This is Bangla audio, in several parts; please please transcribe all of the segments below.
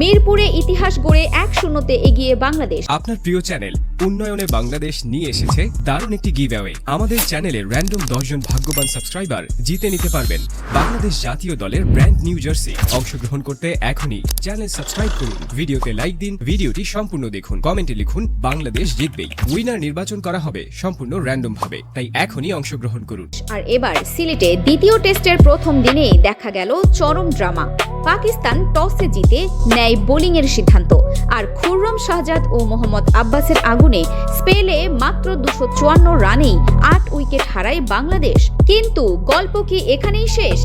মিরপুরে ইতিহাস গড়ে 1-0 এগিয়ে বাংলাদেশ। আপনার প্রিয় চ্যানেল উন্নয়নে বাংলাদেশ নিয়ে এসেছে দারুণ একটি গিভঅ্যাওয়ে। আমাদের চ্যানেলে র্যান্ডম 10 জন ভাগ্যবান সাবস্ক্রাইবার জিতে নিতে পারবেন বাংলাদেশ জাতীয় দলের ব্র্যান্ড নিউ জার্সি। অংশগ্রহণ করতে এখনই চ্যানেল সাবস্ক্রাইব করুন, ভিডিওতে লাইক দিন, ভিডিওটি সম্পূর্ণ দেখুন, কমেন্টে লিখুন বাংলাদেশ জিতবেই। উইনার নির্বাচন করা হবে সম্পূর্ণ র্যান্ডম ভাবে, তাই এখনই অংশগ্রহণ করুন। আর এবার সিলেটে দ্বিতীয় টেস্টের প্রথম দিনেই দেখা গেল চরম ড্রামা। পাকিস্তান টসে জিতে নেয় বোলিংয়ের সিদ্ধান্ত, আর খুররম শাহজাদ ও মোহাম্মদ আব্বাসের আগুনে স্পেলে মাত্র 254 রানেই 8 উইকেট হারায় বাংলাদেশ। কিন্তু গল্প কি এখানেই শেষ?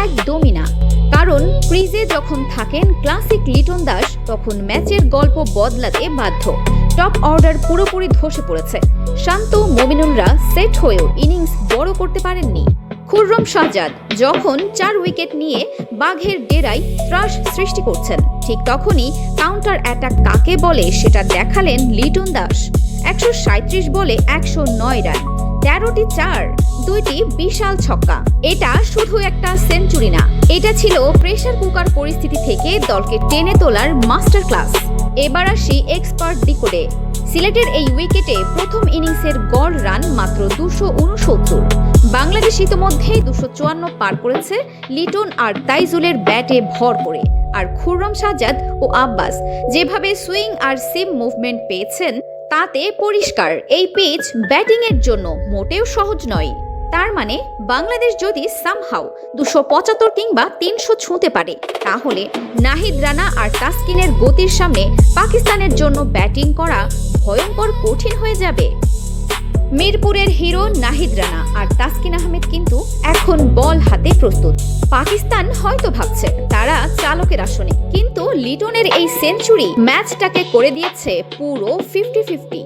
একদমই না, কারণ ক্রিজে যখন থাকেন ক্লাসিক লিটন দাস, তখন ম্যাচের গল্প বদলাতে বাধ্য। টপ অর্ডার পুরোপুরি ধসে পড়েছে। শান্ত মমিনুলরা সেট হয়েও ইনিংস বড় করতে পারেননি। খুররম শাহজাদ যখন 4 উইকেট নিয়ে বাঘের ডেরায় ত্রাস সৃষ্টি করছেন, ঠিক তখনই কাউন্টার অ্যাটাক কাকে বলে সেটা দেখালেন লিটন দাস। 137 বলে 109 রান, 13টি 4, 2টি বিশাল ছক্কা। এটা শুধু একটা সেঞ্চুরি না, এটা ছিল প্রেসার কুকার পরিস্থিতি থেকে দলকে টেনে তোলার মাস্টার ক্লাস। এবার আসি এক্সপার্ট ডিকোডে। সিলেটের এই উইকেটে প্রথম ইনিংসের গড় রান মাত্র 269। বাংলাদেশ ইতোমধ্যেই 254 পার করেছে লিটন আর তাইজুলের ব্যাটে ভর করে। আর খুররম শাহজাদ ও আব্বাস যেভাবে সুইং আর সিম মুভমেন্ট পেয়েছেন, তাতে পরিষ্কার এই পিচ ব্যাটিংয়ের জন্য মোটেও সহজ নয়। তার মানে বাংলাদেশ যদি সামহাউ 275 কিংবা 300 ছুঁতে পারে, তাহলে নাহিদ রানা আর তাসকিনের গতির সামনে পাকিস্তানের জন্য ব্যাটিং করা ভয়ঙ্কর কঠিন হয়ে যাবে। মিরপুরের হিরো নাহিদ রানা আর তাসকিন আহমেদ কিন্তু এখন বল হাতে প্রস্তুত। পাকিস্তান হয়তো ভাবছে তারা চালকের আসনে, কিন্তু লিটনের এই সেঞ্চুরি ম্যাচটাকে করে দিয়েছে পুরো 50-50।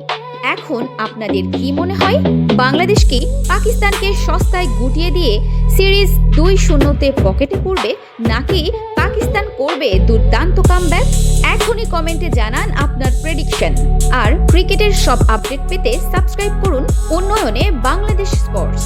এখন আপনাদের কি মনে হয়, বাংলাদেশ কি পাকিস্তানকে সস্তায় গুটিয়ে দিয়ে সিরিজ 2-0 পকেটে পড়বে, নাকি পাকিস্তান করবে দুর্দান্ত কামব্যাক? এখনই কমেন্টে জানান আপনার প্রেডিকশন। আর ক্রিকেটের সব আপডেট পেতে সাবস্ক্রাইব করুন উন্নয়নে বাংলাদেশ স্পোর্টস।